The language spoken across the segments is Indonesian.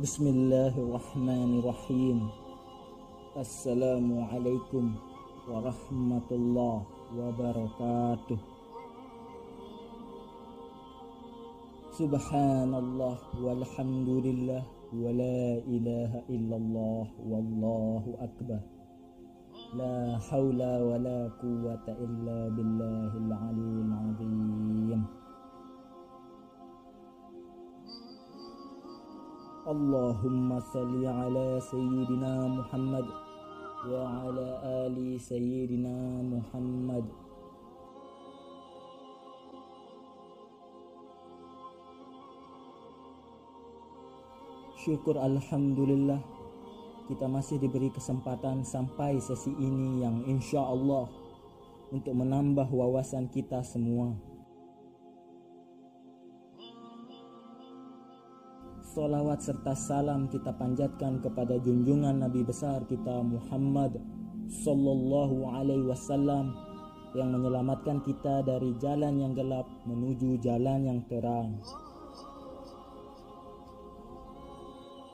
Bismillahirrahmanirrahim. Assalamualaikum warahmatullahi wabarakatuh. Subhanallah walhamdulillah wa la ilaha illallah wallahu akbar. La hawla wa la quwwata illa billahil aliyyil azim. Allahumma salli ala sayyidina Muhammad wa ala ali sayyidina Muhammad. Syukur alhamdulillah kita masih diberi kesempatan sampai sesi ini yang insya Allah untuk menambah wawasan kita semua. Salawat serta salam kita panjatkan kepada junjungan Nabi besar kita Muhammad sallallahu alaihi wasallam yang menyelamatkan kita dari jalan yang gelap menuju jalan yang terang.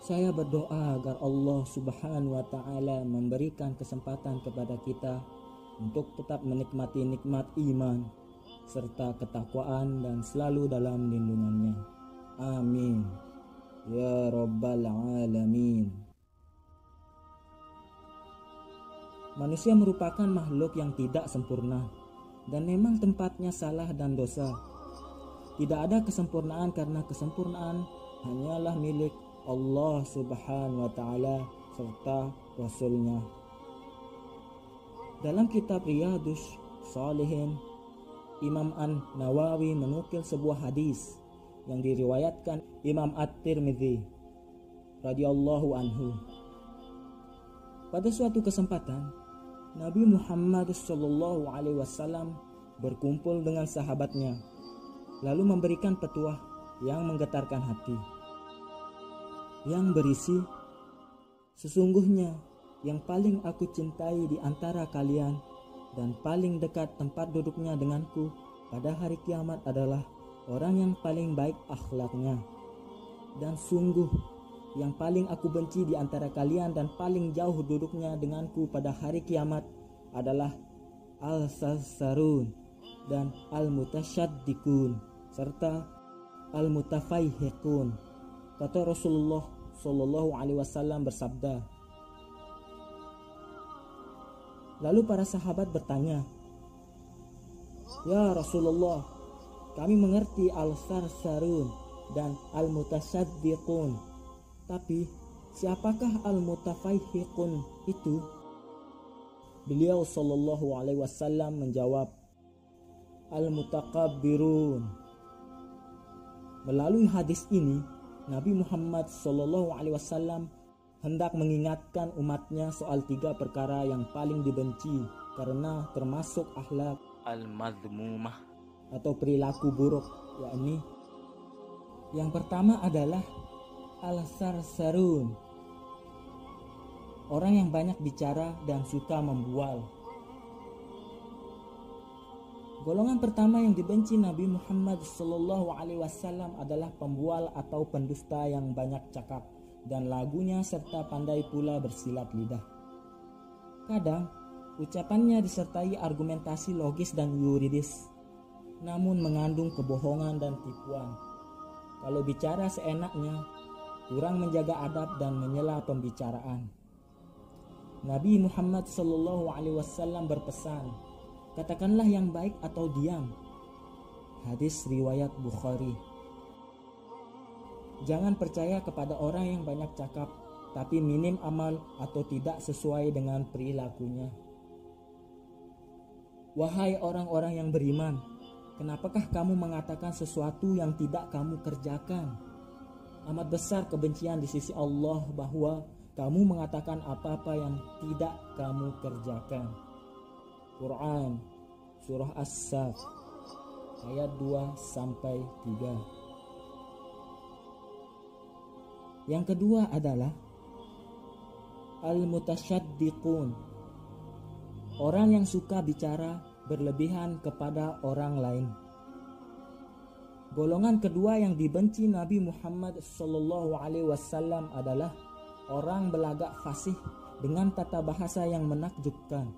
Saya berdoa agar Allah Subhanahu wa taala memberikan kesempatan kepada kita untuk tetap menikmati nikmat iman serta ketakwaan dan selalu dalam lindungannya. Amin. Ya Rabbal Alamin. Manusia merupakan makhluk yang tidak sempurna dan memang tempatnya salah dan dosa. Tidak ada kesempurnaan karena kesempurnaan hanyalah milik Allah Subhanahu wa taala serta Rasulnya. Dalam kitab Riyadhus Shalihin, Imam An-Nawawi menukil sebuah hadis yang diriwayatkan Imam At-Tirmidzi radhiyallahu anhu. Pada suatu kesempatan, Nabi Muhammad sallallahu alaihi wasallam berkumpul dengan sahabatnya, lalu memberikan petuah yang menggetarkan hati, yang berisi, sesungguhnya yang paling aku cintai di antara kalian dan paling dekat tempat duduknya denganku pada hari kiamat adalah orang yang paling baik akhlaknya, dan sungguh yang paling aku benci di antara kalian dan paling jauh duduknya denganku pada hari kiamat adalah al-sassarun dan al-mutasyaddiqun serta al-mutafaihiqun. Kata Rasulullah sallallahu alaihi wasallam bersabda. Lalu para sahabat bertanya, "Ya Rasulullah, kami mengerti al-sarsarun dan al-mutasyaddiqun, tapi siapakah al-mutafaihiqun itu?" Beliau sallallahu alaihi wasallam menjawab, "Al-mutakabbirun." Melalui hadis ini, Nabi Muhammad sallallahu alaihi wasallam hendak mengingatkan umatnya soal 3 perkara yang paling dibenci karena termasuk akhlak al-madhmumah atau perilaku buruk, yakni yang pertama adalah al-sarsarun, orang yang banyak bicara dan suka membual. Golongan pertama yang dibenci Nabi Muhammad sallallahu alaihi wasallam adalah pembual atau pendusta yang banyak cakap dan lagunya serta pandai pula bersilat lidah. Kadang ucapannya disertai argumentasi logis dan yuridis, namun mengandung kebohongan dan tipuan. Kalau bicara seenaknya, kurang menjaga adab dan menyela pembicaraan. Nabi Muhammad sallallahu alaihi wasallam berpesan, "Katakanlah yang baik atau diam." Hadis riwayat Bukhari. Jangan percaya kepada orang yang banyak cakap tapi minim amal atau tidak sesuai dengan perilakunya. Wahai orang-orang yang beriman, kenapakah kamu mengatakan sesuatu yang tidak kamu kerjakan? Amat besar kebencian di sisi Allah bahwa kamu mengatakan apa-apa yang tidak kamu kerjakan. Quran Surah As-Saff ayat 2-3. Yang kedua adalah al-mutasyaddiqun, orang yang suka bicara berlebihan kepada orang lain. Golongan kedua yang dibenci Nabi Muhammad SAW adalah orang belagak fasih dengan tata bahasa yang menakjubkan.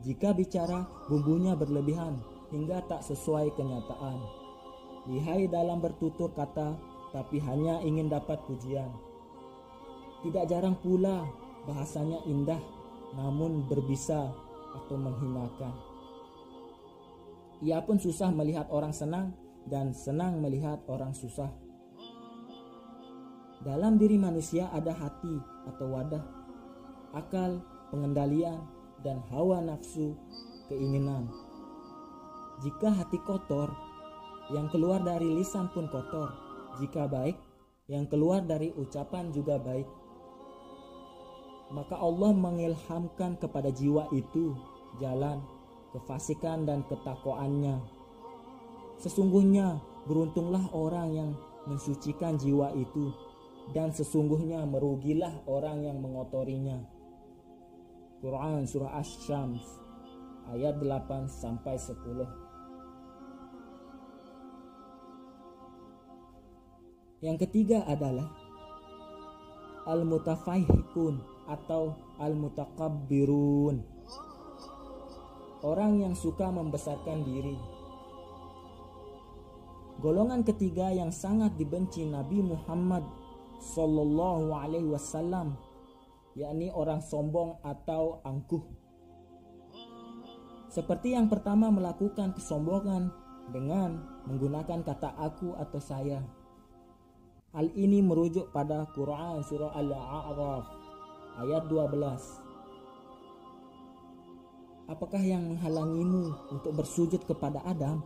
Jika bicara, bumbunya berlebihan hingga tak sesuai kenyataan. Lihai dalam bertutur kata, tapi hanya ingin dapat pujian. Tidak jarang pula bahasanya indah, namun berbisa atau menghinakan. Ia pun susah melihat orang senang dan senang melihat orang susah. Dalam diri manusia ada hati atau wadah, akal, pengendalian, dan hawa nafsu, keinginan. Jika hati kotor, yang keluar dari lisan pun kotor. Jika baik, yang keluar dari ucapan juga baik. Maka Allah mengilhamkan kepada jiwa itu jalan kefasikan dan ketakwaannya. Sesungguhnya beruntunglah orang yang mensucikan jiwa itu, dan sesungguhnya merugilah orang yang mengotorinya. Quran Surah Asy-Syams ayat 8-10. Yang ketiga adalah al-mutafahhikun atau al-mutakabbirun, orang yang suka membesarkan diri. Golongan ketiga yang sangat dibenci Nabi Muhammad SAW, yakni orang sombong atau angkuh. Seperti yang pertama, melakukan kesombongan dengan menggunakan kata aku atau saya. Hal ini merujuk pada Quran Surah Al-A'raf ayat 12. Apakah yang menghalangimu untuk bersujud kepada Adam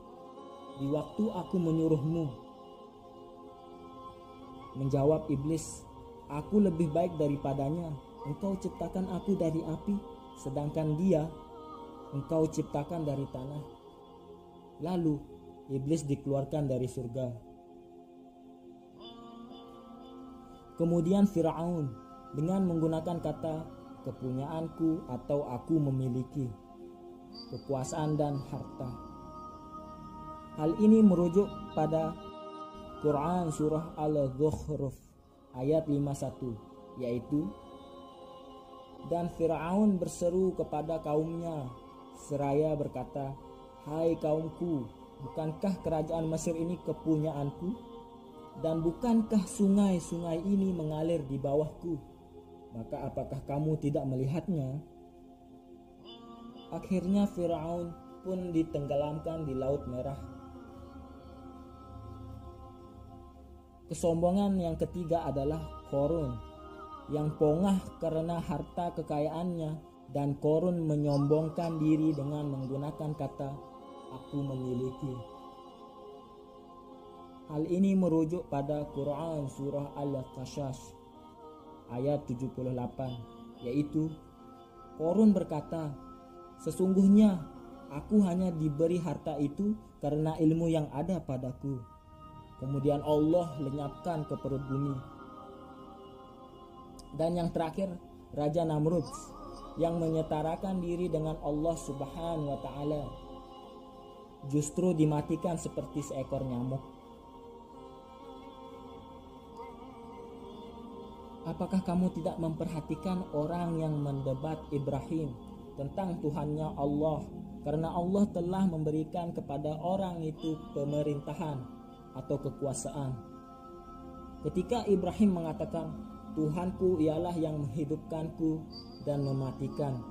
di waktu aku menyuruhmu? Menjawab iblis, aku lebih baik daripadanya. Engkau ciptakan aku dari api, sedangkan dia engkau ciptakan dari tanah. Lalu iblis dikeluarkan dari surga. Kemudian Fir'aun dengan menggunakan kata kepunyaanku atau aku memiliki, kekuasaan dan harta. Hal ini merujuk pada Quran Surah Al-Zukhruf ayat 51, yaitu, dan Fir'aun berseru kepada kaumnya seraya berkata, hai kaumku, bukankah kerajaan Mesir ini kepunyaanku? Dan bukankah sungai-sungai ini mengalir di bawahku? Maka apakah kamu tidak melihatnya? Akhirnya Fir'aun pun ditenggelamkan di Laut Merah. Kesombongan yang ketiga adalah Qarun, yang pongah karena harta kekayaannya, dan Qarun menyombongkan diri dengan menggunakan kata aku memiliki. Hal ini merujuk pada Quran Surah Al-Qasas ayat 78, yaitu Qarun berkata, sesungguhnya aku hanya diberi harta itu karena ilmu yang ada padaku. Kemudian Allah lenyapkan ke perut bumi. Dan yang terakhir, Raja Namrud yang menyetarakan diri dengan Allah Subhanahu wa Ta'ala justru dimatikan seperti seekor nyamuk. Apakah kamu tidak memperhatikan orang yang mendebat Ibrahim tentang Tuhannya Allah, karena Allah telah memberikan kepada orang itu pemerintahan atau kekuasaan? Ketika Ibrahim mengatakan, Tuhanku ialah yang menghidupkanku dan mematikan,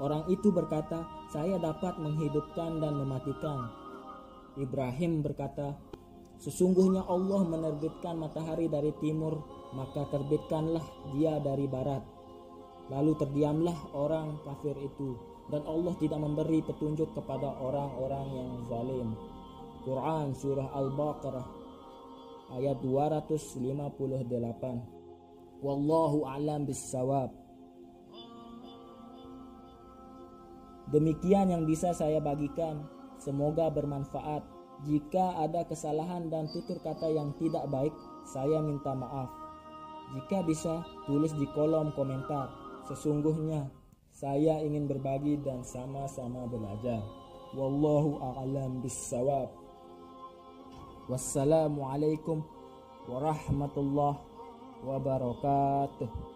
orang itu berkata, saya dapat menghidupkan dan mematikan. Ibrahim berkata, sesungguhnya Allah menerbitkan matahari dari timur, maka terbitkanlah dia dari barat. Lalu terdiamlah orang kafir itu, dan Allah tidak memberi petunjuk kepada orang-orang yang zalim. Quran Surah Al-Baqarah ayat 258. Wallahu a'lam bissawab. Demikian yang bisa saya bagikan, semoga bermanfaat. Jika ada kesalahan dan tutur kata yang tidak baik, saya minta maaf. Jika bisa, tulis di kolom komentar. Sesungguhnya saya ingin berbagi dan sama-sama belajar. Wallahu a'lam bissawab. Wassalamualaikum warahmatullahi wabarakatuh.